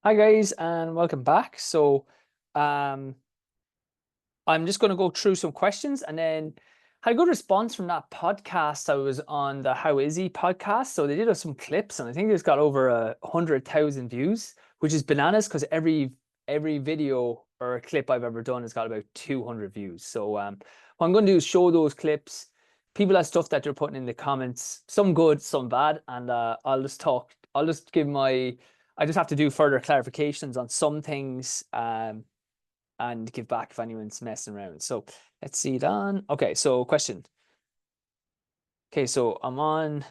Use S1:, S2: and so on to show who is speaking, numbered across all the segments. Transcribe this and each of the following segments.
S1: Hi guys, and welcome back. Um, I'm just going to go through some questions, and then had a good response from that podcast I was on, the How Is He podcast. So they did some clips, and I think it's got over 100,000 views, which is bananas because every video or a clip I've ever done has got about 200 views. So what I'm going to do is show those clips. People have stuff that they're putting in the comments, some good, some bad, and I'll just talk. I'll just give my. I just have to do further clarifications on some things, and give back if anyone's messing around. So let's see that. Okay, so question. Okay, so I'm on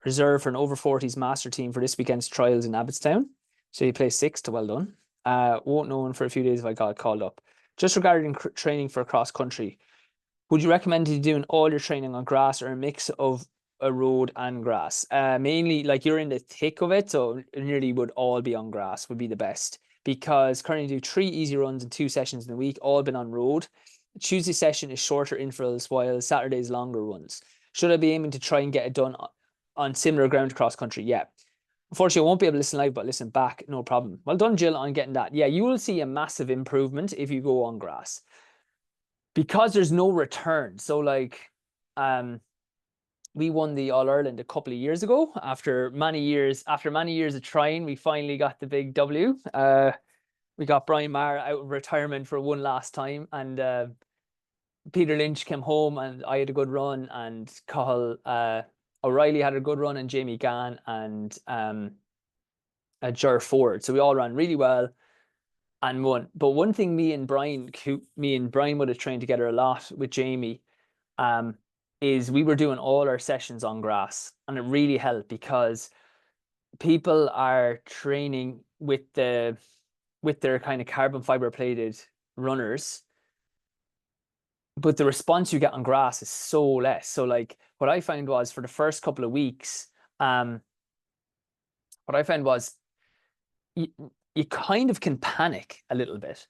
S1: reserve for an over 40s master team for this weekend's trials in Abbottstown. So you play sixth, well done. Won't know for a few days if I got called up. Just regarding training for cross country, would you recommend you doing all your training on grass or a mix of a road and grass? Mainly, like you're in the thick of it, so it nearly would all be on grass would be the best. Because currently do 3 easy runs and 2 sessions in the week, all been on road. Tuesday session is shorter intervals, while Saturday's longer runs. Should I be aiming to try and get it done on similar ground cross country? Yeah. Unfortunately, I won't be able to listen live, but listen back, no problem. Well done, Jill, on getting that. Yeah, you will see a massive improvement if you go on grass because there's no return. So like, we won the All Ireland a couple of years ago. After many years of trying, we finally got the big W. We got Brian Maher out of retirement for one last time, and Peter Lynch came home, and I had a good run, and Cathal O'Reilly had a good run, and Jamie Gann and Ger Ford. So we all ran really well and won. But one thing me and Brian would have trained together a lot with Jamie, is we were doing all our sessions on grass, and it really helped because people are training with their kind of carbon fiber plated runners, but the response you get on grass is so less. So like what I found was for the first couple of weeks, what I found was you kind of can panic a little bit.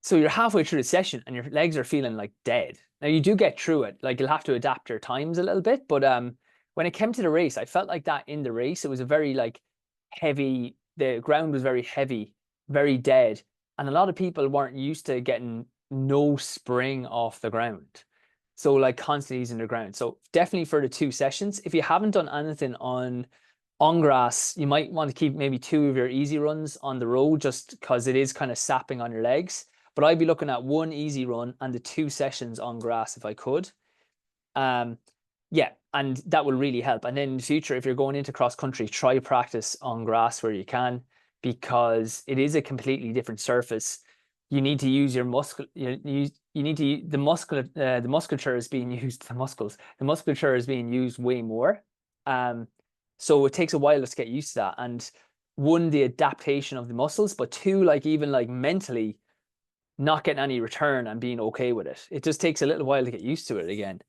S1: So you're halfway through the session and your legs are feeling like dead. Now you do get through it. Like you'll have to adapt your times a little bit, but when it came to the race, I felt like that in the race. It was a very like heavy, the ground was very heavy, very dead. And a lot of people weren't used to getting no spring off the ground. So like constantly using the ground. So definitely for the 2 sessions, if you haven't done anything on grass, you might want to keep maybe 2 of your easy runs on the road just because it is kind of sapping on your legs. But I'd be looking at 1 easy run and the 2 sessions on grass if I could. Yeah, and that will really help. And then in the future, if you're going into cross country, try practice on grass where you can, because it is a completely different surface. You need to use your muscle. You need to the musculature is being used. The musculature is being used way more. So it takes a while to get used to that. And 1, the adaptation of the muscles, but 2, like even like mentally not getting any return and being okay with it. It just takes a little while to get used to it again.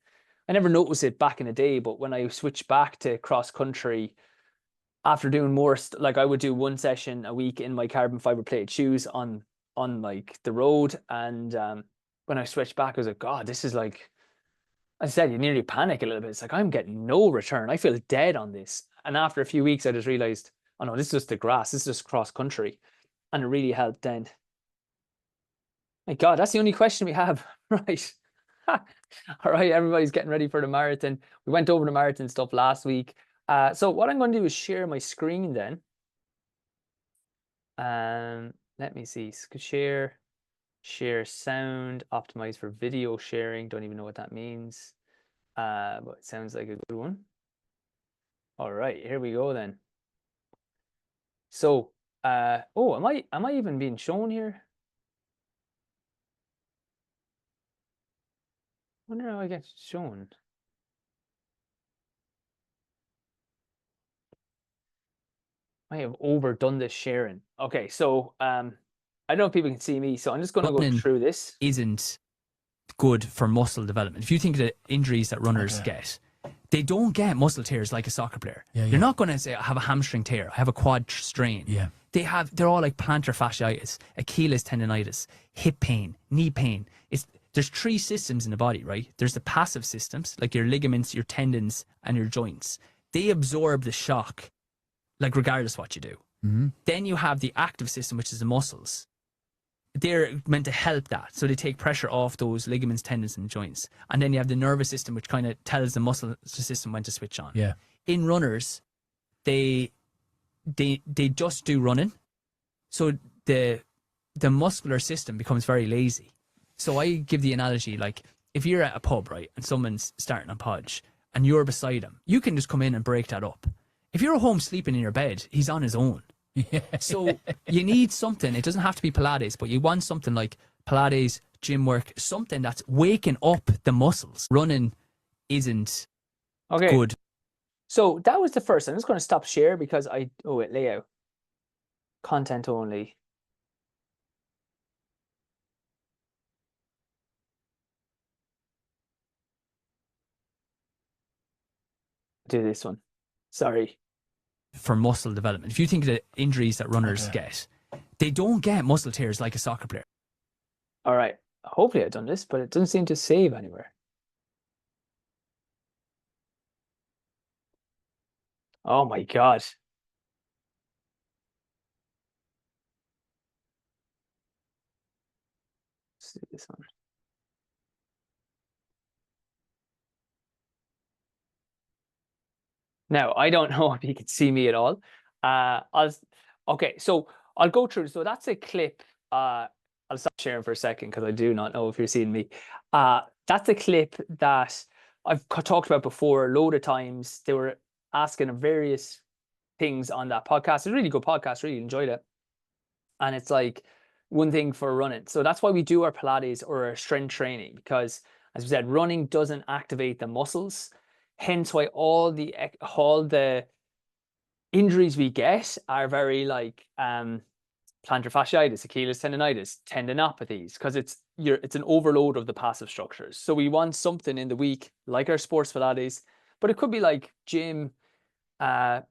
S1: I never noticed it back in the day, but when I switched back to cross country after doing more, like I would do 1 session a week in my carbon fiber plated shoes on like the road, and when I switched back, I was like, God, this is like, I said, you nearly panic a little bit. It's like I'm getting no return. I feel dead on this. And after a few weeks, I just realized, oh no, this is just the grass. This is just cross country, and it really helped then. My God, that's the only question we have. Right. All right, everybody's getting ready for the marathon. We went over the marathon stuff last week. So what I'm going to do is share my screen then. Let me see. Share sound, optimize for video sharing. Don't even know what that means. But it sounds like a good one. All right, here we go then. So, oh, am I even being shown here? I wonder how I get shown. I have overdone this sharing. Okay, so I don't know if people can see me, so I'm just going to go through this.
S2: Isn't good for muscle development. If you think of the injuries that runners get, they don't get muscle tears like a soccer player. You're not going to say, I have a hamstring tear, I have a quad strain.
S3: Yeah.
S2: They're all like plantar fasciitis, Achilles tendonitis, hip pain, knee pain. There's 3 systems in the body, right? There's the passive systems, like your ligaments, your tendons, and your joints. They absorb the shock, like regardless what you do. Then you have the active system, which is the muscles. They're meant to help that. So they take pressure off those ligaments, tendons, and joints. And then you have the nervous system, which kind of tells the muscle system when to switch on.
S3: Yeah.
S2: In runners, they just do running. So the muscular system becomes very lazy. So I give the analogy, like if you're at a pub, right, and someone's starting a podge and you're beside him, you can just come in and break that up. If you're at home sleeping in your bed, he's on his own.
S3: Yeah.
S2: So you need something. It doesn't have to be Pilates, but you want something like Pilates, gym work, something that's waking up the muscles. Running isn't good.
S1: So that was the first. I'm just going to stop share because layout. Content only. Do this one. Sorry.
S2: For muscle development. If you think of the injuries that runners get, they don't get muscle tears like a soccer player.
S1: All right. Hopefully I've done this, but it doesn't seem to save anywhere. Oh my God. Let's do this one. Now, I don't know if you can see me at all. Okay, so I'll go through. So that's a clip. I'll stop sharing for a second because I do not know if you're seeing me. That's a clip that I've talked about before a load of times. They were asking various things on that podcast. It's a really good podcast. Really enjoyed it. And it's like one thing for running. So that's why we do our Pilates or our strength training, because as we said, running doesn't activate the muscles. Hence why all the injuries we get are very like plantar fasciitis, Achilles tendonitis, tendinopathies, because it's an overload of the passive structures. So we want something in the week like our sports Pilates, but it could be like gym,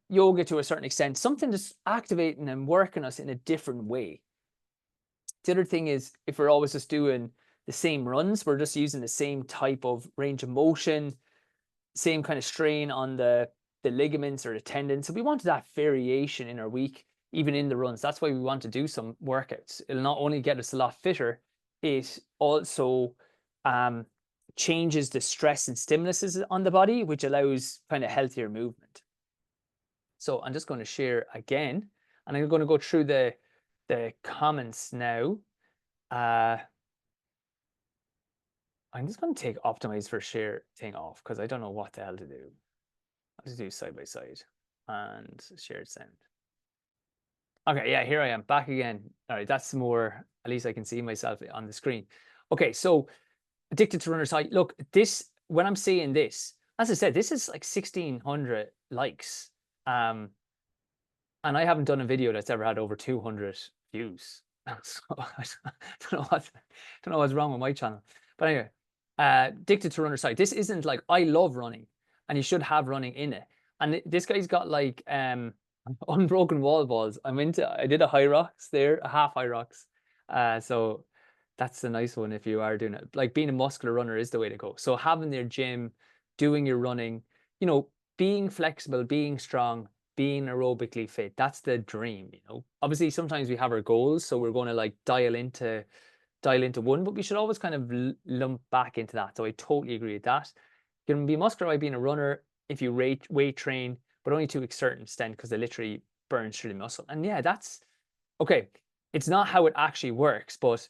S1: yoga to a certain extent, something just activating and working us in a different way. The other thing is, if we're always just doing the same runs, we're just using the same type of range of motion, same kind of strain on the ligaments or the tendons. So we wanted that variation in our week, even in the runs. That's why we want to do some workouts. It'll not only get us a lot fitter, it also changes the stress and stimuluses on the body, which allows kind of healthier movement. So I'm just going to share again, and I'm going to go through the comments now. I'm just going to take optimize for share thing off because I don't know what the hell to do. I'll just do side by side and shared sound. Okay, yeah, here I am back again. All right, that's more, at least I can see myself on the screen. Okay, so addicted to runner's high. Look, this, when I'm saying this, as I said, this is like 1,600 likes. And I haven't done a video that's ever had over 200 views. So I don't know what's wrong with my channel. But anyway, addicted to runner's high. This isn't like, I love running and you should have running in it. And this guy's got like unbroken wall balls. I did a Hyrox there, a half Hyrox. So that's a nice one if you are doing it. Like being a muscular runner is the way to go. So having their gym, doing your running, you know, being flexible, being strong, being aerobically fit, that's the dream, you know. Obviously sometimes we have our goals, so we're going to like dial into one, but we should always kind of lump back into that. So I totally agree with that. You can be muscular by being a runner if you weight train, but only to a certain extent, because it literally burns through the muscle. And yeah, that's okay. It's not how it actually works, but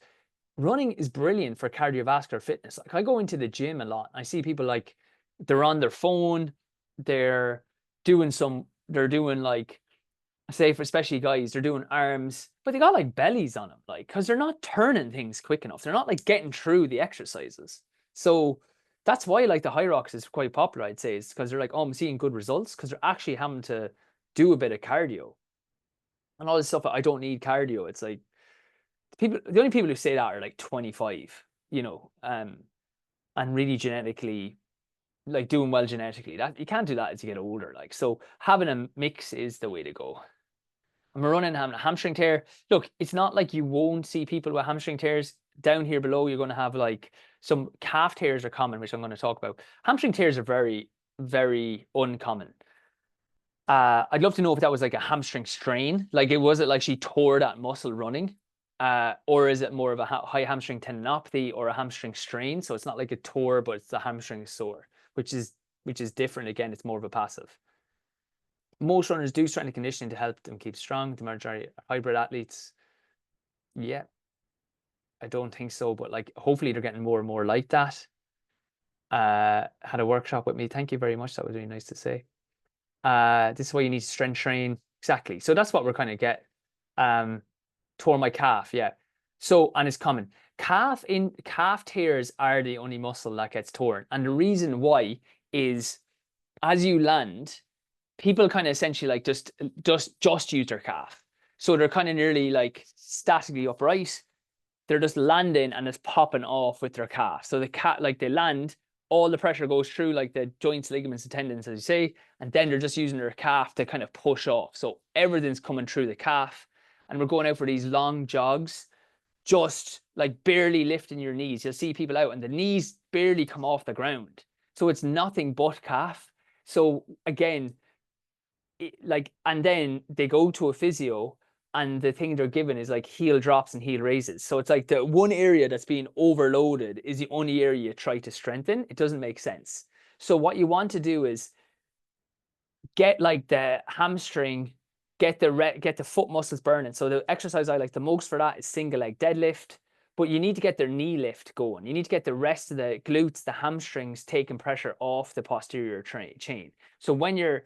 S1: running is brilliant for cardiovascular fitness. Like I go into the gym a lot. I see people like they're on their phone, they're doing like, say for especially guys, they're doing arms, but they got like bellies on them, like, because they're not turning things quick enough. They're not like getting through the exercises. So that's why like the Hyrox is quite popular, I'd say, is because they're like, oh, I'm seeing good results because they're actually having to do a bit of cardio and all this stuff. I don't need cardio. It's like the only people who say that are like 25, you know, and really genetically, like doing well genetically. That you can't do that as you get older. Like, so having a mix is the way to go. I'm running, having a hamstring tear. Look, it's not like you won't see people with hamstring tears. Down here below, you're going to have like some calf tears are common, which I'm going to talk about. Hamstring tears are very, very uncommon. I'd love to know if that was like a hamstring strain. Like, was it like she tore that muscle running? Or is it more of a high hamstring tendinopathy or a hamstring strain? So it's not like a tore, but it's the hamstring sore, which is different. Again, it's more of a passive. Most runners do strength and conditioning to help them keep strong. The majority are hybrid athletes. Yeah, I don't think so, but like hopefully they're getting more and more like that. Had a workshop with me. Thank you very much. That was really nice to say. This is why you need to strength train. Exactly. So that's what we're kind of get. Tore my calf. Yeah. So, and it's common. Calf tears are the only muscle that gets torn. And the reason why is as you land, people kind of essentially like just use their calf. So they're kind of nearly like statically upright. They're just landing and it's popping off with their calf. So the cat, like they land, all the pressure goes through like the joints, ligaments, and tendons, as you say, and then they're just using their calf to kind of push off. So everything's coming through the calf, and we're going out for these long jogs, just like barely lifting your knees. You'll see people out and the knees barely come off the ground. So it's nothing but calf. So again, and then they go to a physio and the thing they're given is like heel drops and heel raises. So it's like the one area that's being overloaded is the only area you try to strengthen. It doesn't make sense. So what you want to do is get like the hamstring, get the foot muscles burning. So the exercise I like the most for that is single leg deadlift, but you need to get their knee lift going. You need to get the rest of the glutes, the hamstrings taking pressure off the posterior chain. So when you're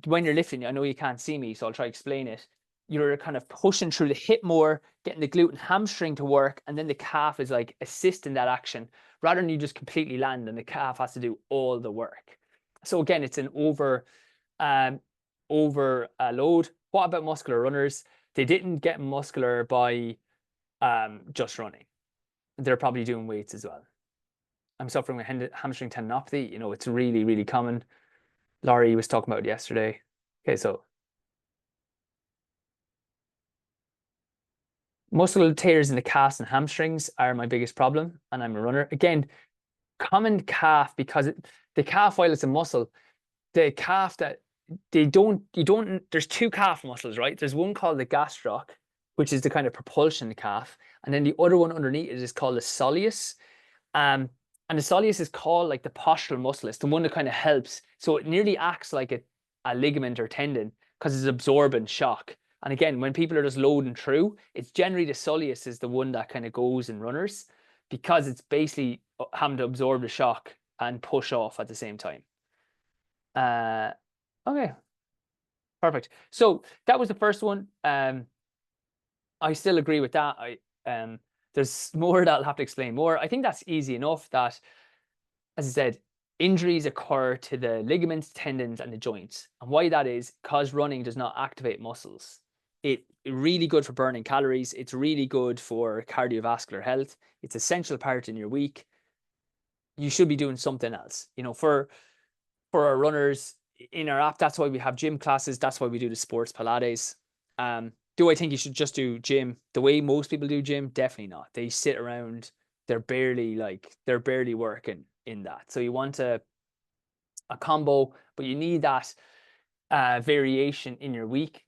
S1: lifting, I know you can't see me, so I'll try to explain it. You're kind of pushing through the hip more, getting the glute and hamstring to work, and then the calf is like assisting that action rather than you just completely land and the calf has to do all the work. So again, it's an overload. What about muscular runners? They didn't get muscular by just running. They're probably doing weights as well. I'm suffering with hamstring tendinopathy. You know, it's really, really common. Laurie was talking about it yesterday. Okay, so muscle tears in the calves and hamstrings are my biggest problem, and I'm a runner. Again, common calf, because the calf, while it's a muscle, the calf that there's two calf muscles, right? There's one called the gastroc, which is the kind of propulsion calf, and then the other one underneath it is called the soleus. And the soleus is called like the postural muscle. It's the one that kind of helps. So it nearly acts like a ligament or tendon because it's absorbing shock. And again, when people are just loading through, it's generally the soleus is the one that kind of goes in runners because it's basically having to absorb the shock and push off at the same time. Okay, perfect. So that was the first one. I still agree with that. There's more that I'll have to explain more. I think that's easy enough that, as I said, injuries occur to the ligaments, tendons, and the joints. And why that is, because running does not activate muscles. It's really good for burning calories. It's really good for cardiovascular health. It's an essential part in your week. You should be doing something else. You know, for our runners in our app, that's why we have gym classes. That's why we do the sports Pilates. Do I think you should just do gym the way most people do gym? Definitely not. They sit around, they're barely working in that. So you want a combo, but you need that variation in your week.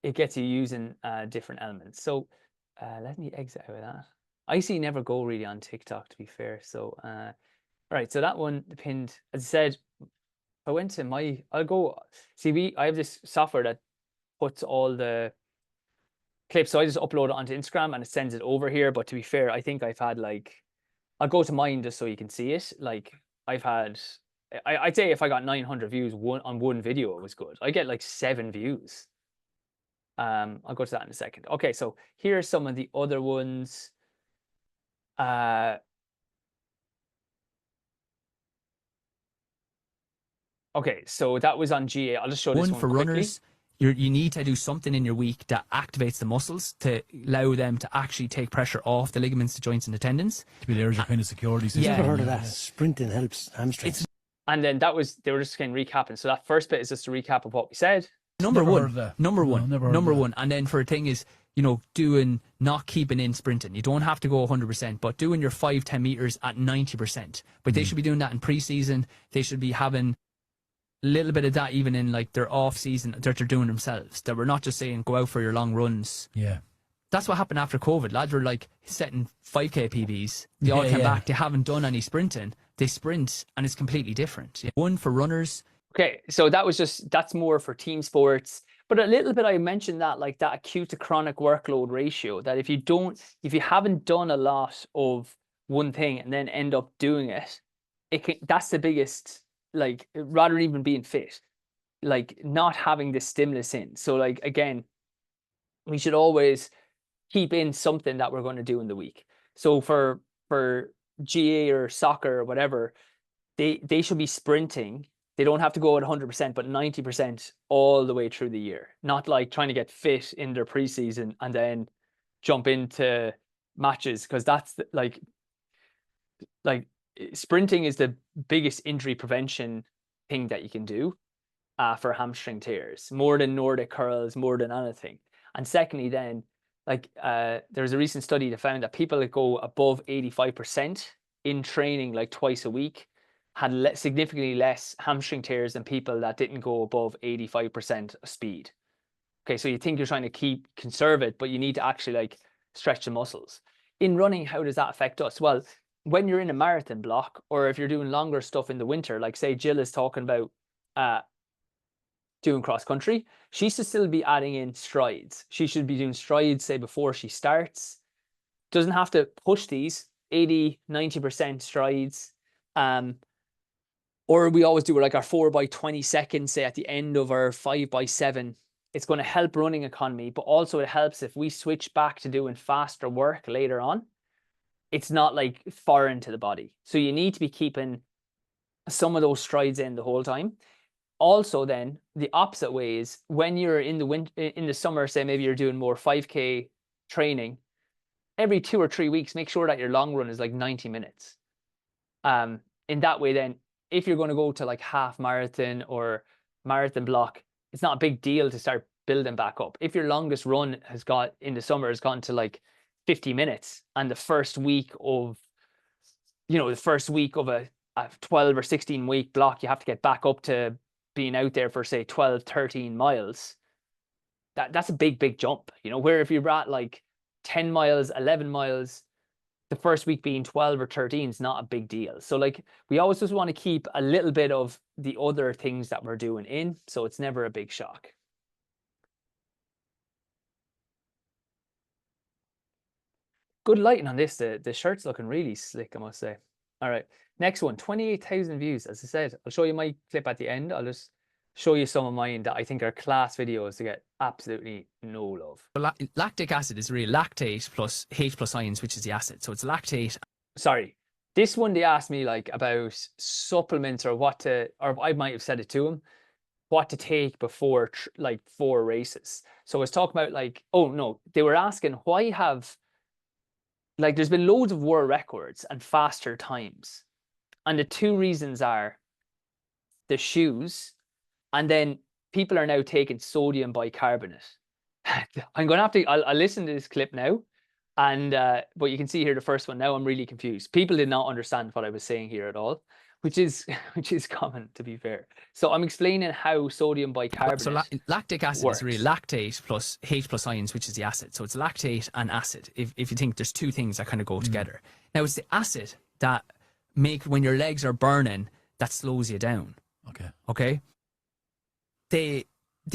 S1: It gets you using different elements. So let me exit out of that. I see never go really on TikTok, to be fair. So all right, so that one pinned, as I said, I went to I have this software that puts all the clips. So I just upload it onto Instagram and it sends it over here. But to be fair, I think I've had I'll go to mine just so you can see it. Like I'd say if I got 900 views on one video, it was good. I get like 7 views. I'll go to that in a second. Okay, so here are some of the other ones. Okay, so that was on GA. I'll just show this one
S2: for
S1: quickly.
S2: Runners. You need to do something in your week that activates the muscles to allow them to actually take pressure off the ligaments, the joints, and the tendons.
S3: To be there's a kind of security system.
S2: Yeah.
S4: I've never heard of that. Sprinting helps hamstrings.
S1: And then they were just kind of recapping. So that first bit is just a recap of what we said.
S2: Number
S3: Never
S2: one.
S3: heard of that.
S2: Number
S3: No,
S2: one.
S3: never heard
S2: Number
S3: of that.
S2: one. And then for a thing is, not keeping in sprinting. You don't have to go 100%, but doing your 5-10 meters at 90%. But they should be doing that in pre-season. They should be having little bit of that even in like their off season that they're doing themselves. That we're not just saying go out for your long runs.
S3: Yeah.
S2: That's what happened after COVID. Lads were like setting 5K PBs. They all came back. They haven't done any sprinting. They sprint and it's completely different. One for runners.
S1: Okay, so that's more for team sports. But a little bit, I mentioned that like that acute to chronic workload ratio, that if you haven't done a lot of one thing and then end up doing it, that's the biggest, like, rather than even being fit, like not having the stimulus in. So like, again, we should always keep in something that we're going to do in the week. So for GA or soccer or whatever, they should be sprinting. They don't have to go at 100%, but 90% all the way through the year. Not like trying to get fit in their preseason and then jump into matches, because that's like sprinting is the biggest injury prevention thing that you can do for hamstring tears, more than Nordic curls, more than anything. And secondly, then like there's a recent study that found that people that go above 85% in training like twice a week had significantly less hamstring tears than people that didn't go above 85% speed. Okay, so you think you're trying to conserve it, but you need to actually like stretch the muscles. In running, how does that affect us? Well, when you're in a marathon block, or if you're doing longer stuff in the winter, like say Jill is talking about doing cross country, she should still be adding in strides. She should be doing strides, say, before she starts. Doesn't have to push these 80, 90% strides. Or we always do like our 4x20 seconds, say at the end of our 5x7. It's going to help running economy, but also it helps if we switch back to doing faster work later on. It's not like foreign to the body. So you need to be keeping some of those strides in the whole time. Also, then the opposite way is when you're in the summer, say maybe you're doing more 5K training, every 2 or 3 weeks, make sure that your long run is like 90 minutes. In that way, then if you're going to go to like half marathon or marathon block, it's not a big deal to start building back up. If your longest run in the summer has gone to like 50 minutes, and the first week of a 12 or 16 week block, you have to get back up to being out there for say 12, 13 miles. That's a big jump, where if you're at like 10 miles, 11 miles, the first week being 12 or 13 is not a big deal. So like we always just want to keep a little bit of the other things that we're doing in, so it's never a big shock. Good lighting on this. The shirt's looking really slick, I must say. All right, next one, 28,000 views. As I said, I'll show you my clip at the end. I'll just show you some of mine that I think are class videos to get absolutely no love.
S2: Lactic acid is really lactate plus H plus ions, which is the acid. So it's lactate.
S1: Sorry, this one they asked me like about supplements or or I might have said it to them, what to take before like 4 races. So I was talking about like, oh no, they were asking why there's been loads of world records and faster times. And the 2 reasons are the shoes, and then people are now taking sodium bicarbonate. I'm going to I'll listen to this clip now. And, but you can see here the first one. Now I'm really confused. People did not understand what I was saying here at all, which is common, to be fair. So I'm explaining how sodium bicarbonate.
S2: So lactic acid
S1: works.
S2: Is really lactate plus H plus ions, which is the acid. So it's lactate and acid. If you think there's 2 things that kind of go together. Now it's the acid that when your legs are burning, that slows you down. Okay. They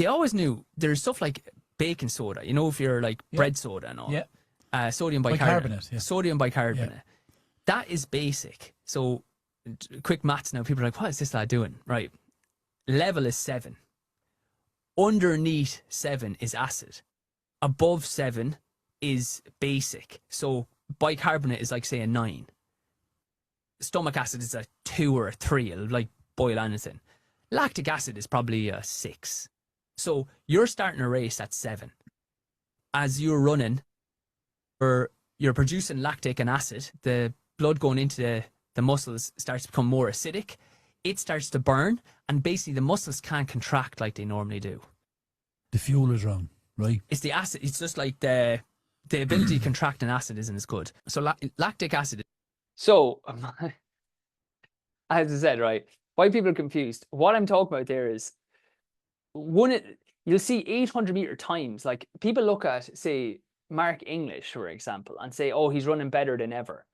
S2: always knew there's stuff like baking soda. If you're like bread soda and all. Yeah. Sodium bicarbonate. Sodium bicarbonate. Yeah. That is basic. So quick maths now. People are like, what is this lad doing? Right. Level is 7. Underneath 7 is acid. Above 7 is basic. So bicarbonate is like, say, a 9. Stomach acid is a 2 or a 3. It'll like boil anything. Lactic acid is probably a 6. So you're starting a race at 7. As you're running, you're producing lactic and acid. The blood going into the muscles starts to become more acidic. It starts to burn, and basically the muscles can't contract like they normally do.
S3: The fuel is wrong, right?
S2: It's the acid. It's just like the ability to contract an acid isn't as good. So lactic acid.
S1: So, as I said, right, why people are confused. What I'm talking about there is you'll see 800-meter times. Like people look at, say, Mark English, for example, and say, oh, he's running better than ever.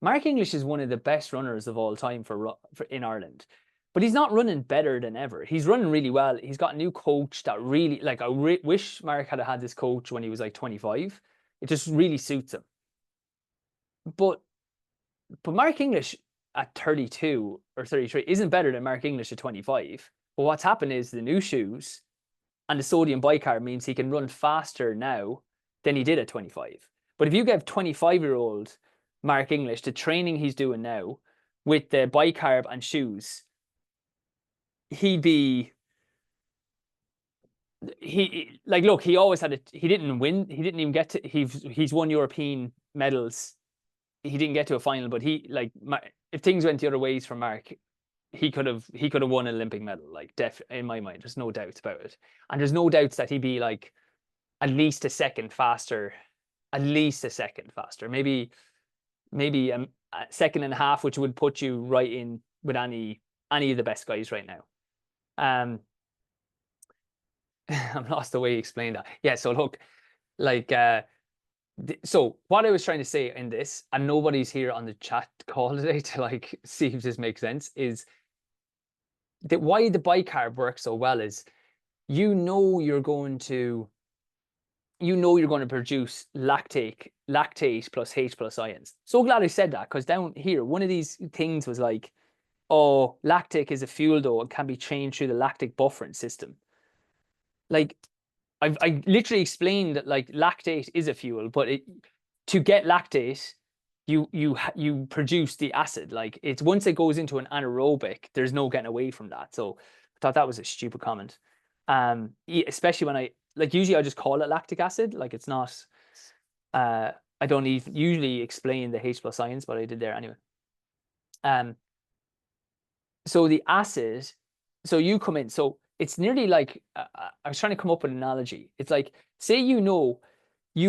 S1: Mark English is one of the best runners of all time for in Ireland, but he's not running better than ever. He's running really well. He's got a new coach that really, like, I wish Mark had this coach when he was like 25. It just really suits him. But Mark English at 32 or 33 isn't better than Mark English at 25. But what's happened is the new shoes and the sodium bicarb means he can run faster now than he did at 25. But if you give 25-year-old Mark English the training he's doing now with the bicarb and shoes, he'd be look, he always had it. He didn't win. He didn't even get to. He's won European medals. He didn't get to a final, but if things went the other ways for Mark, he could have won an Olympic medal. Like, in my mind, there's no doubts about it. And there's no doubts that he'd be like at least a second faster, maybe a second and a half, which would put you right in with any of the best guys right now. I'm lost the way you explained that. Yeah, so look, like, so what I was trying to say in this, and nobody's here on the chat call today to like see if this makes sense, is that why the bicarb works so well is you're going to produce lactate plus H plus ions. So glad I said that, because down here, one of these things was like, oh, lactic is a fuel though, and can be changed through the lactic buffering system. Like, I literally explained that like lactate is a fuel, but to get lactate, you produce the acid. Like, it's once it goes into an anaerobic, there's no getting away from that. So I thought that was a stupid comment. Especially when usually I just call it lactic acid. Like, it's not. I don't even usually explain the H plus ions, but I did there anyway. So the acid. So you come in. So it's nearly like, I was trying to come up with an analogy. It's like, say you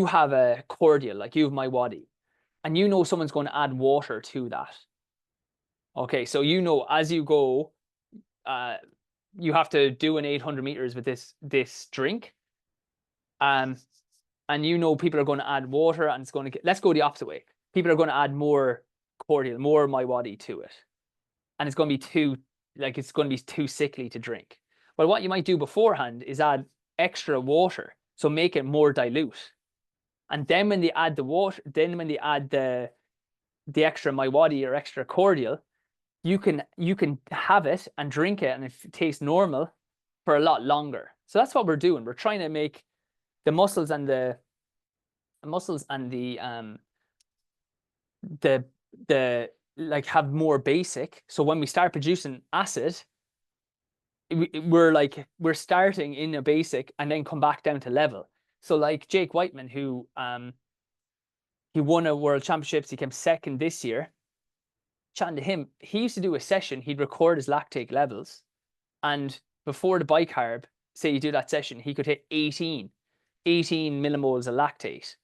S1: have a cordial, like you have MiWadi, and someone's going to add water to that. Okay, so as you go, you have to do an 800 meters with this drink, and people are going to add water, and it's going to get. Let's go the opposite way. People are going to add more cordial, more MiWadi to it, and it's going to be too sickly to drink. Well, what you might do beforehand is add extra water, so make it more dilute. And then when they add the water, when they add the extra MiWadi or extra cordial, you can have it and drink it, and it tastes normal for a lot longer. So that's what we're doing. We're trying to make the muscles and the like have more basic. So when we start producing acid, we're starting in a basic and then come back down to level. So like Jake Whiteman, who he won a world championships, he came second this year. Chatting to him, he used to do a session, he'd record his lactate levels, and before the bicarb, say you do that session, he could hit 18 millimoles of lactate.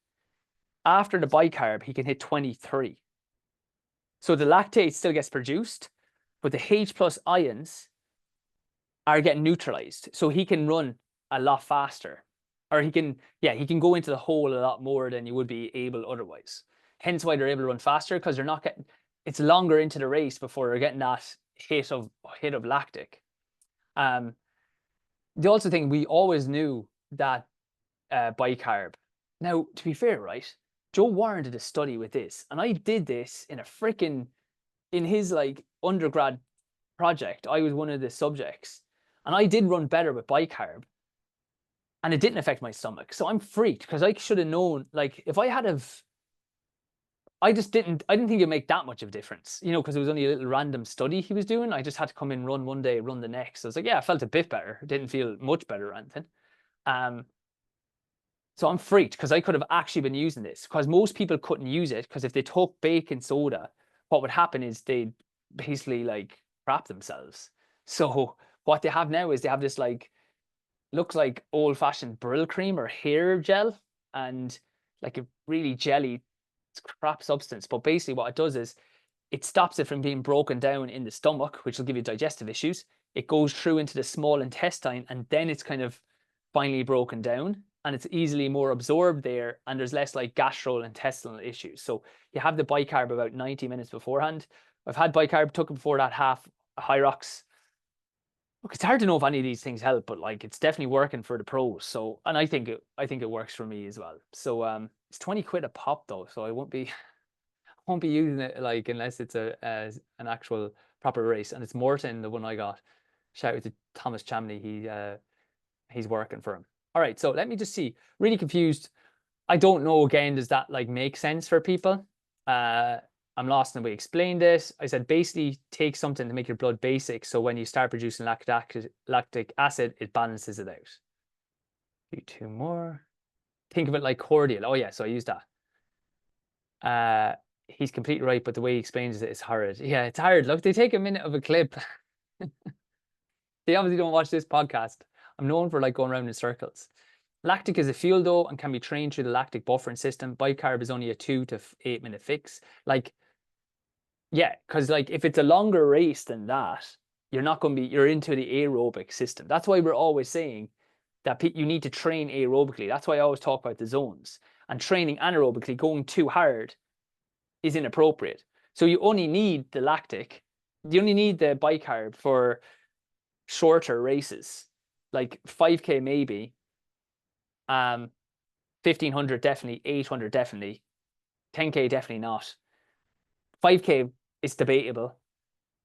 S1: After the bicarb, he can hit 23. So the lactate still gets produced, but the H plus ions are getting neutralized. So he can run a lot faster, or he can go into the hole a lot more than you would be able otherwise. Hence why they're able to run faster, because they're not getting, it's longer into the race before they're getting that hit of lactic. The also thing, we always knew that bicarb. Now, to be fair, right, Joe Warren did a study with this, and I did this in his like undergrad project. I was one of the subjects, and I did run better with bicarb, and it didn't affect my stomach. So I'm freaked, because I should have known, like, if I had I didn't think it'd make that much of a difference, because it was only a little random study he was doing. I just had to come in, run one day, run the next. So I was like, yeah, I felt a bit better. Didn't feel much better or anything. So I'm freaked, because I could have actually been using this, because most people couldn't use it, because if they took baking soda, what would happen is they'd basically like crap themselves. So what they have now is they have this like, looks like old-fashioned Brill cream or hair gel, and like a really jelly crap substance. But basically what it does is it stops it from being broken down in the stomach, which will give you digestive issues. It goes through into the small intestine, and then it's kind of finally broken down, and it's easily more absorbed there, and there's less like gastrointestinal issues. So you have the bicarb about 90 minutes beforehand. I've had bicarb, took it before that, half Hyrox. Look, it's hard to know if any of these things help, but like it's definitely working for the pros. So, and I think it works for me as well. So it's 20 quid a pop though, so I won't be using it like unless it's an actual proper race. And it's Morton, the one I got. Shout out to Thomas Chamney. He's working for him. All right, so let me just see. Really confused. I don't know, again, does that like make sense for people? I'm lost in the way I explained it. I said basically take something to make your blood basic, so when you start producing lactic acid, it balances it out. Do 2 more. Think of it like cordial. Oh yeah, so I used that. He's completely right, but the way he explains it is hard. Yeah, it's hard. Look, they take a minute of a clip. They obviously don't watch this podcast. I'm known for like going around in circles. Lactic is a fuel though and can be trained through the lactic buffering system. Bicarb is only a 2 to 8 minute fix. Like, yeah, because like if it's a longer race than that, you're not going to be, you're into the aerobic system. That's why we're always saying that you need to train aerobically. That's why I always talk about the zones. And training anaerobically, going too hard, is inappropriate. So you only need the lactic, you only need the bicarb for shorter races, like 5K maybe, 1500 definitely, 800 definitely, 10K definitely not. 5K is debatable.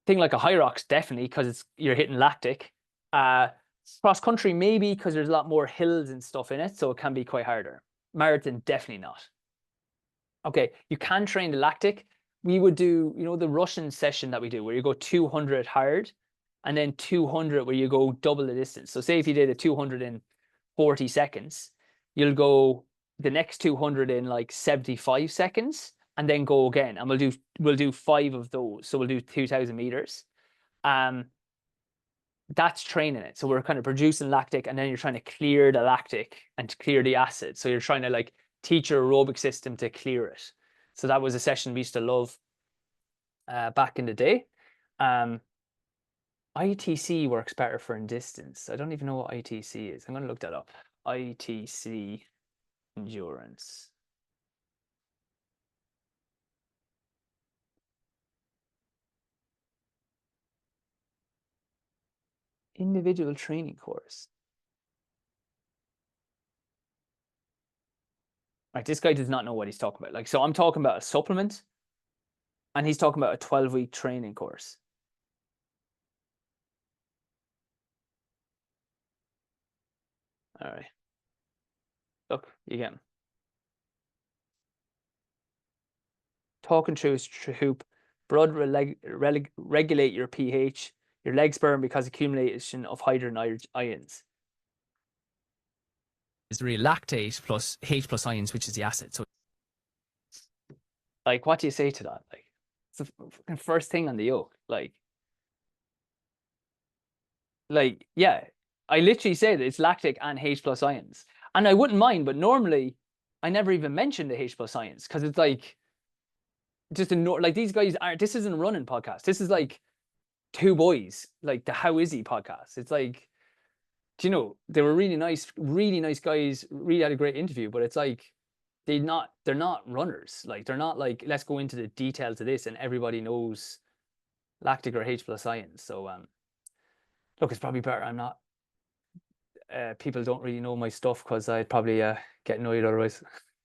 S1: Thing like a Hyrox definitely, because you're hitting lactic. Cross country maybe, because there's a lot more hills and stuff in it, so it can be quite harder. Marathon definitely not. Okay, you can train the lactic. We would do, you know, the Russian session that we do where you go 200 hard and then 200 where you go double the distance. So say if you did a 200 in 40 seconds, you'll go the next 200 in like 75 seconds and then go again. And we'll do 5 of those. So we'll do 2000 meters. That's training it. So we're kind of producing lactic, and then you're trying to clear the lactic and to clear the acid. So you're trying to like teach your aerobic system to clear it. So that was a session we used to love back in the day. ITC works better for in distance. I don't even know what ITC is. I'm going to look that up. ITC endurance. Individual training course. Right, this guy does not know what he's talking about. Like, so I'm talking about a supplement, and he's talking about a 12-week training course. All right. Look, you get him. Talking through his hoop. Blood regulate your pH. Your legs burn because accumulation of hydrogen ions.
S2: Is really lactate plus H plus ions, which is the acid. So,
S1: like, what do you say to that? Like, it's the first thing on the yolk. Like, yeah, I literally say that it's lactic and H plus ions, and I wouldn't mind. But normally, I never even mention the H plus ions because it's like just like these guys aren't. This isn't a running podcast. This is like two boys, like the How Is He podcast. It's like, do you know, they were really nice guys, really had a great interview, but it's like they're not runners. Like they're not like, let's go into the details of this and everybody knows lactic or H plus ions. So look, it's probably better I'm not people don't really know my stuff because I'd probably get annoyed otherwise.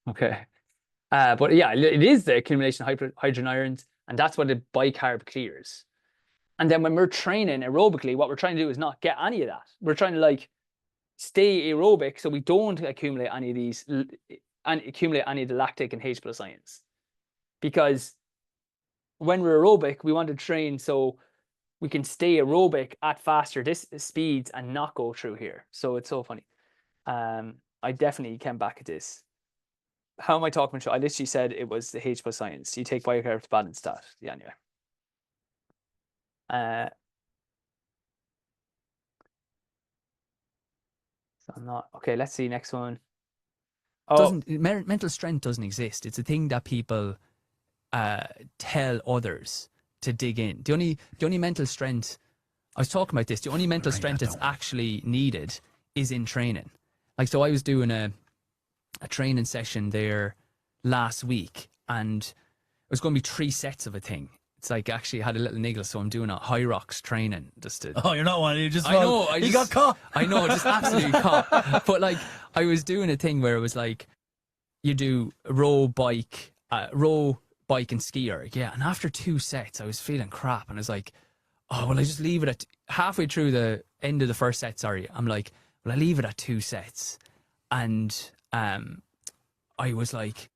S1: Okay. But yeah, it is the accumulation of hydrogen ions, and that's what the bicarb clears. And then when we're training aerobically, what we're trying to do is not get any of that. We're trying to like stay aerobic so we don't accumulate any of these and accumulate any of the lactic and H plus ions. Because when we're aerobic, we want to train so we can stay aerobic at faster speeds and not go through here. So it's so funny. I definitely came back at this. How am I talking about? I literally said it was the H plus ions. You take bicarb to balance that. Yeah, anyway. So I'm not okay. Let's see next one. Oh,
S2: mental strength doesn't exist. It's a thing that people tell others. to dig in. The only mental strength, I was talking about this, the only mental strength that's actually needed is in training. Like, so I was doing a training session there last week, and it was going to be 3 sets of a thing. It's like, actually I had a little niggle, so I'm doing a high rocks training just to...
S3: Oh, you're not one. You just...
S2: I know.
S3: He got caught.
S2: I know, just absolutely caught. But like, I was doing a thing where it was like, you do row, bike, and skier. Yeah. And after 2 sets, I was feeling crap. And I was like, oh, well, I just leave it at... Halfway through the end of the first set, sorry, I'm like, well, I leave it at 2 sets. And I was like,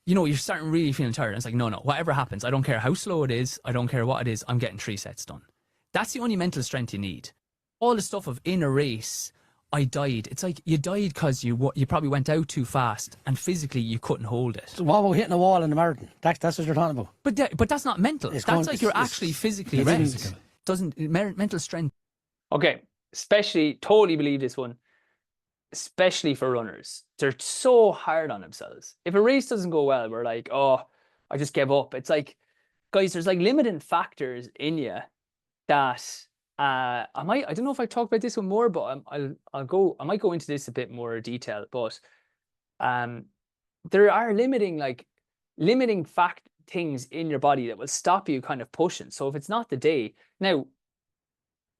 S2: you know, you're starting really feeling tired. And it's like, no, whatever happens, I don't care how slow it is. I don't care what it is. I'm getting 3 sets done. That's the only mental strength you need. All the stuff of in a race, I died. It's like you died because you probably went out too fast and phically you couldn't hold it.
S4: So what about hitting a wall in the marathon? That's what you're talking about.
S2: But that's not mental. That's you're actually physically ready. Mental strength.
S1: Okay, totally believe this one, especially for runners. They're so hard on themselves. If a race doesn't go well, we're like, oh, I just gave up. It's like, guys, there's like limiting factors in you that I don't know if I talked about this one more, but I might go into this a bit more detail. But there are limiting things in your body that will stop you kind of pushing. So if it's not the day, now,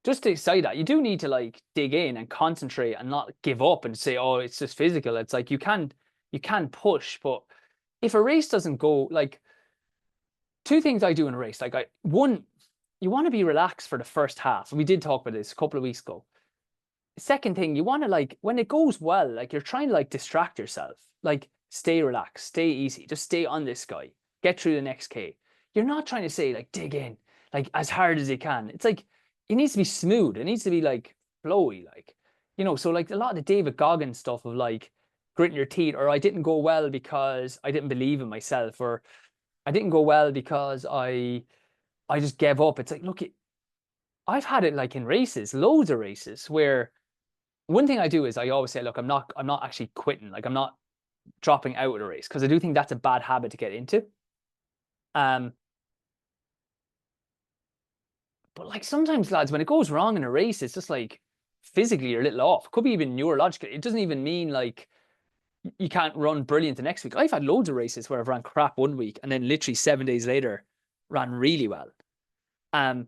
S1: just to say that, you do need to like dig in and concentrate and not give up and say, oh, it's just physical. It's like you can push, but if a race doesn't go, like, 2 things I do in a race, like one, you want to be relaxed for the first half. And we did talk about this a couple of weeks ago. Second thing, you want to, like, when it goes well, like, you're trying to like distract yourself, like, stay relaxed, stay easy, just stay on this guy, get through the next K. You're not trying to say like dig in like as hard as you can. It's like, it needs to be smooth. It needs to be like flowy, like, you know. So like a lot of the David Goggins stuff of like gritting your teeth, or I didn't go well because I didn't believe in myself, or I didn't go well because I just gave up. It's like, look, I've had it like in races, loads of races, where one thing I do is I always say, look, I'm not actually quitting. Like, I'm not dropping out of the race, because I do think that's a bad habit to get into. But like sometimes, lads, when it goes wrong in a race, it's just like physically you're a little off. It could be even neurological. It doesn't even mean like you can't run brilliant the next week. I've had loads of races where I've ran crap one week and then literally 7 days later ran really well. And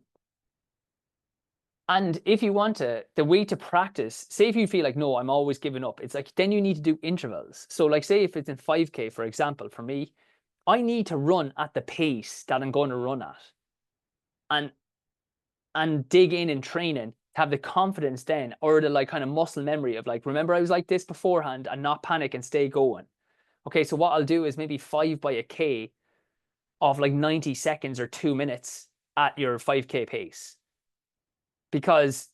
S1: if you want the way to practice, say if you feel like, no, I'm always giving up, it's like, then you need to do intervals. So like, say if it's in 5K, for example, for me, I need to run at the pace that I'm going to run at. And dig in training to have the confidence then, or the like kind of muscle memory of like, remember I was like this beforehand, and not panic and stay going. Okay, so what I'll do is maybe 5 by a K of like 90 seconds or 2 minutes at your 5K pace, because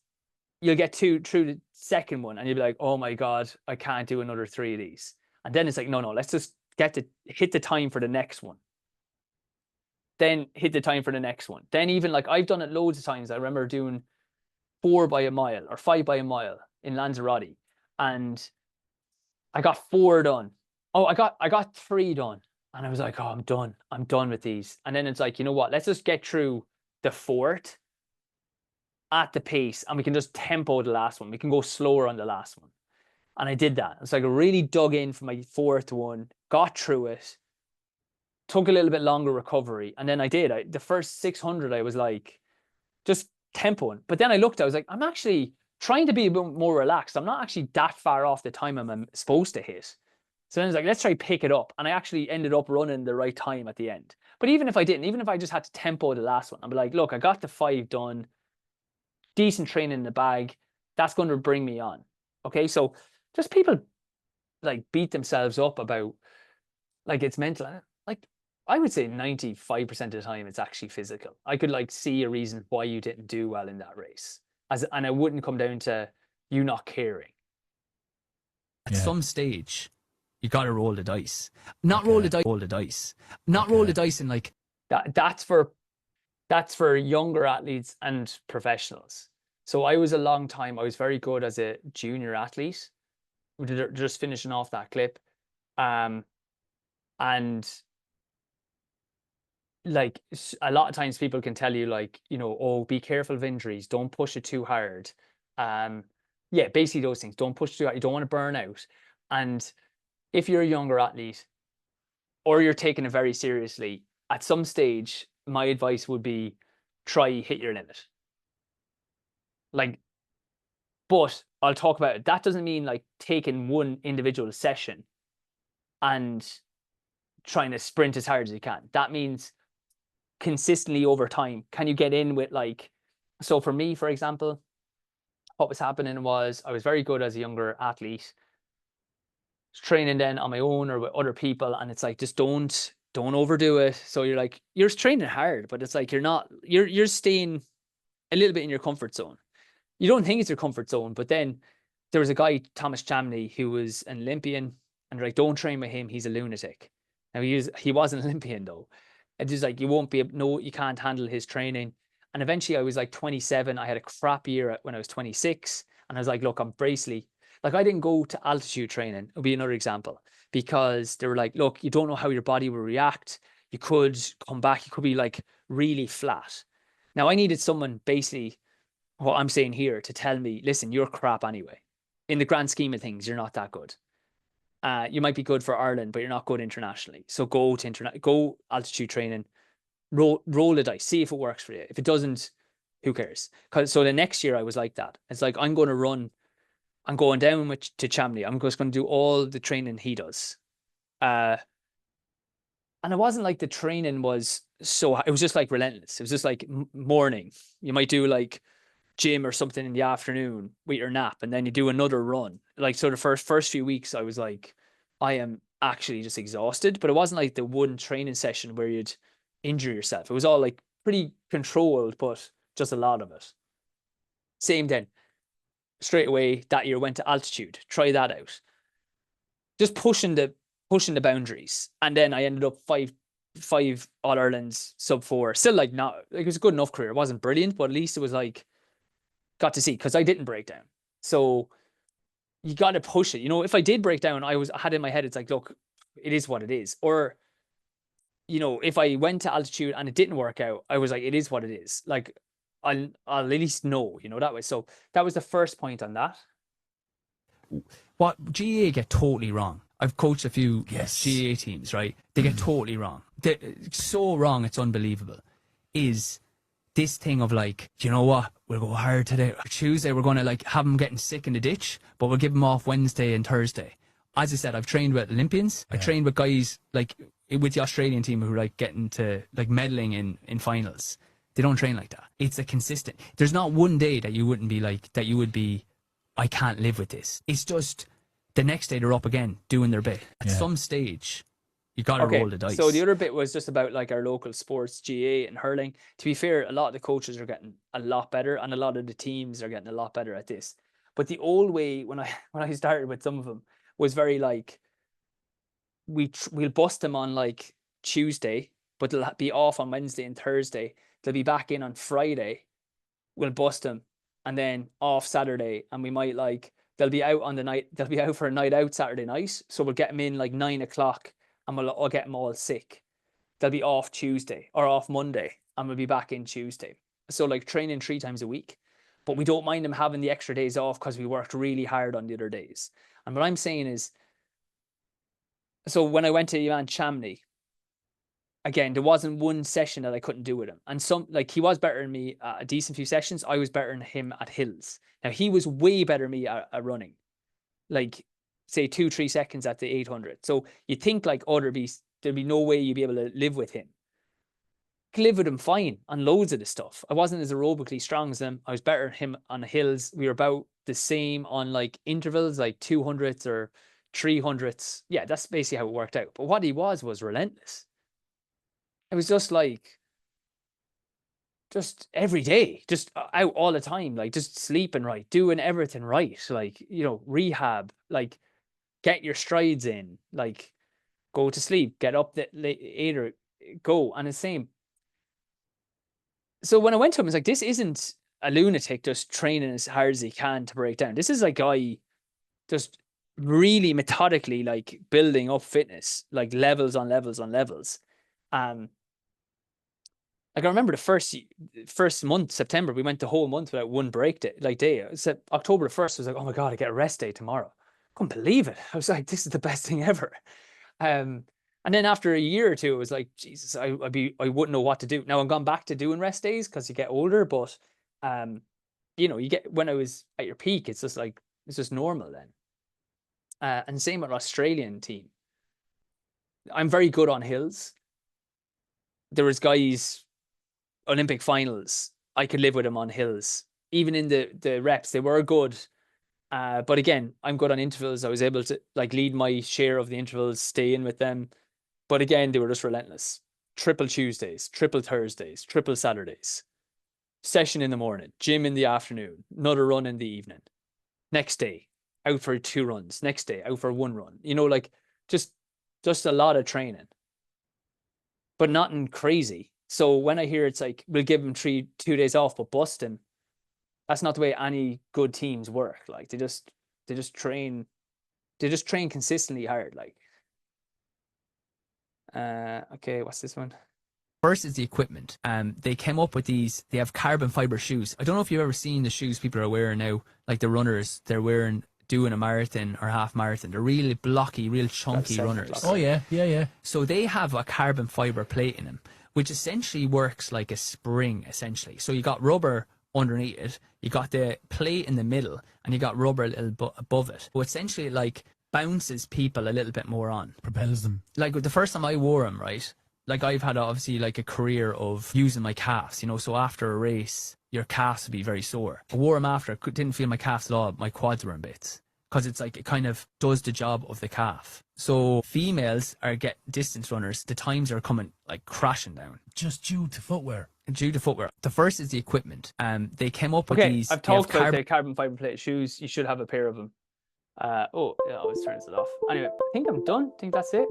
S1: you'll get through the second one and you'll be like, oh my God, I can't do another 3 of these. And then it's like, no, let's just hit the time for the next one. Then hit the time for the next one. Then even like, I've done it loads of times. I remember doing 4 by a mile or 5 by a mile in Lanzarote, and I got 4 done. Oh, I got 3 done, and I was like, oh, I'm done with these. And then it's like, you know what? Let's just get through the 4th at the pace, and we can just tempo the last one. We can go slower on the last one. And I did that. It's like I really dug in for my 4th one, got through it. Took a little bit longer recovery, and then I did. The first 600, I was like, just tempoing. But then I looked, I was like, I'm actually trying to be a bit more relaxed. I'm not actually that far off the time I'm supposed to hit. So then I was like, let's try pick it up. And I actually ended up running the right time at the end. But even if I didn't, even if I just had to tempo the last one, I'd be like, look, I got the 5 done, decent training in the bag. That's going to bring me on. Okay, so just people like beat themselves up about like it's mental. Like, I would say 95% of the time it's actually physical. I could like see a reason why you didn't do well in that race, and it wouldn't come down to you not caring.
S2: At some stage, you got to roll the dice. Not roll the dice. Not roll the dice in like
S1: that. That's for younger athletes and professionals. So I was very good as a junior athlete. Just finishing off that clip, and like a lot of times people can tell you like, you know, oh, be careful of injuries, don't push it too hard. Yeah, basically those things. Don't push too hard. You don't want to burn out. And if you're a younger athlete or you're taking it very seriously, at some stage, my advice would be try hit your limit. Like, but I'll talk about it. That doesn't mean like taking one individual session and trying to sprint as hard as you can. That means consistently over time. Can you get in with like, so for me, for example, what was happening was I was very good as a younger athlete, training then on my own or with other people, and it's like just don't overdo it. So you're like you're training hard, but it's like you're staying a little bit in your comfort zone. You don't think it's your comfort zone, but then there was a guy, Thomas Chamney, who was an Olympian, and like, don't train with him, he's a lunatic. Now he was an Olympian though. And just like you won't be no, you can't handle his training. And eventually I was like 27. I had a crap year when I was 26. And I was like, look, I'm Bracely. Like I didn't go to altitude training. It'll be another example, because they were like, look, you don't know how your body will react. You could come back, you could be like really flat. Now I needed someone basically, what I'm saying here, to tell me, listen, you're crap anyway. In the grand scheme of things, you're not that good. You might be good for Ireland, but you're not good internationally. So go altitude training, roll the dice, see if it works for you. If it doesn't, who cares? So the next year I was like that. It's like, I'm going down to Chamney. I'm just going to do all the training he does. And it wasn't like the training was it was just like relentless. It was just like morning. You might do like gym or something in the afternoon with your nap, and then you do another run. Like, so the first few weeks I was like, I am actually just exhausted. But it wasn't like the one training session where you'd injure yourself. It was all like pretty controlled, but just a lot of it. Same then, straight away that year went to altitude, try that out, just pushing the boundaries. And then I ended up five All-Irelands, sub-4. Still like not like, it was a good enough career. It wasn't brilliant, but at least it was like, got to see, because I didn't break down. So you got to push it. You know, if I did break down, I had in my head, it's like, look, it is what it is. Or, you know, if I went to altitude and it didn't work out, I was like, it is what it is. Like, I'll at least know, you know, that way. So that was the first point on that.
S2: What GAA get totally wrong. I've coached a few
S3: Yes.
S2: GAA teams, right? They get totally wrong. They're so wrong, it's unbelievable. Is this thing of like, you know what, we'll go hard today. Tuesday, we're going to like have them getting sick in the ditch, but we'll give them off Wednesday and Thursday. As I said, I've trained with Olympians. I trained with guys like with the Australian team who are like getting to like medaling in finals. They don't train like that. It's a consistent. There's not one day that you wouldn't be like, that you would be, I can't live with this. It's just the next day they're up again doing their bit. At some stage, you got to roll the dice.
S1: So the other bit was just about like our local sports, GA and hurling. To be fair, a lot of the coaches are getting a lot better, and a lot of the teams are getting a lot better at this. But the old way, when I started with some of them, was very like, we'll bust them on like Tuesday, but they'll be off on Wednesday and Thursday. They'll be back in on Friday. We'll bust them, and then off Saturday, and we might like, they'll be out on the night. They'll be out for a night out Saturday night. So we'll get them in like 9 o'clock, and we'll get them all sick. They'll be off Tuesday or off Monday, and we'll be back in Tuesday. So like training 3 times a week, but we don't mind them having the extra days off because we worked really hard on the other days. And what I'm saying is, so when I went to Ivan Chamney, again, there wasn't one session that I couldn't do with him. And like, he was better than me at a decent few sessions. I was better than him at hills. Now, he was way better than me at running, like say 2-3 seconds at the 800. So you think like, oh, there'd be no way you'd be able to live with him. I could live with him fine on loads of the stuff. I wasn't as aerobically strong as him. I was better than him on the hills. We were about the same on like intervals, like 200s or 300s. Yeah, that's basically how it worked out. But what he was relentless. It was just like, just every day, just out all the time, like just sleeping right, doing everything right, like, you know, rehab, like get your strides in, like go to sleep, get up later, go. And the same. So when I went to him, it's like, this isn't a lunatic just training as hard as he can to break down. This is a guy just really methodically like building up fitness, like levels on levels on levels. Like I remember the first month, September, we went the whole month without one break day. It said October the 1st, I was like, oh my God, I get a rest day tomorrow. Couldn't believe it. I was like, this is the best thing ever. And then after a year or two, it was like, Jesus, I wouldn't know what to do. Now I'm gone back to doing rest days because you get older, but you know, you get, when I was at your peak, it's just normal then. And same with Australian team. I'm very good on hills. There was guys, Olympic finals, I could live with them on hills. Even in the reps, they were good. But again, I'm good on intervals. I was able to like lead my share of the intervals, stay in with them. But again, they were just relentless. Triple Tuesdays, triple Thursdays, triple Saturdays. Session in the morning, gym in the afternoon, another run in the evening. Next day, out for 2 runs. Next day, out for 1 run. You know, like just a lot of training. But nothing crazy. So when I hear it's like, we'll give him 2 days off, but bust him, that's not the way any good teams work. Like they just train consistently hard. Like, okay, what's this one?
S2: First is the equipment. They came up with these. They have carbon fiber shoes. I don't know if you've ever seen the shoes people are wearing now, like the runners they're wearing doing a marathon or half marathon. They're really blocky, real chunky runners.
S3: Oh yeah.
S2: So they have a carbon fiber plate in them, which essentially works like a spring. Essentially, so you got rubber underneath it, you got the plate in the middle, and you got rubber a little above it. So essentially, like bounces people a little bit more on.
S3: Propels them.
S2: Like the first time I wore them, right? Like I've had obviously like a career of using my calves, you know, so after a race, your calves would be very sore. I wore them after, didn't feel my calves at all, my quads were in bits. Because it's like, it kind of does the job of the calf. So females get distance runners, the times are coming like crashing down.
S3: Just due to footwear.
S2: Due to footwear. The first is the equipment. They came up with
S1: Okay,
S2: these.
S1: I've talked about the carbon fiber plate shoes. You should have a pair of them. Oh, yeah, I always turns it off. Anyway, I think I'm done. I think that's it.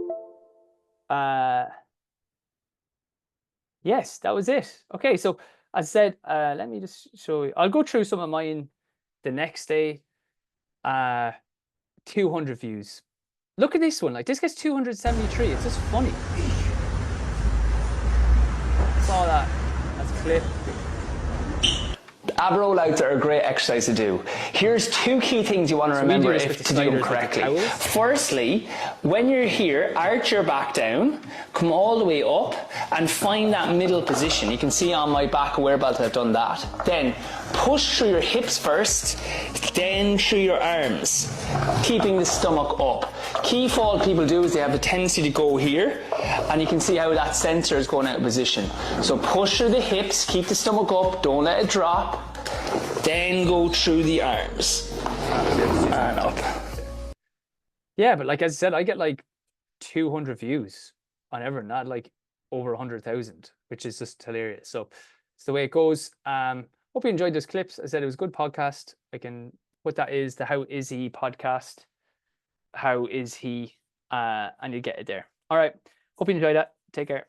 S1: Yes, that was it. Okay, so as I said, let me just show you. I'll go through some of mine the next day. 200 views. Look at this one. Like this gets 273. It's just funny. Saw that. That's a clip.
S5: Ab rollouts are a great exercise to do. Here's 2 key things you want to remember
S1: this with
S5: if
S1: the
S5: to do them
S1: sliders, like the
S5: correctly.
S1: towels.
S5: Firstly, when you're here, arch your back down, come all the way up and find that middle position. You can see on my back wear belt I've done that. Then push through your hips first, then through your arms, keeping the stomach up. Key fault people do is they have a tendency to go here, and you can see how that sensor is going out of position. So push through the hips, keep the stomach up, don't let it drop, then go through the arms and up.
S1: Yeah, but like as I said, I get like 200 views on everything, not like over 100,000, which is just hilarious. So it's the way it goes. Hope you enjoyed those clips. I said it was a good podcast. I can what that is, the How Is He podcast. How is he? And you get it there. All right. Hope you enjoyed that. Take care.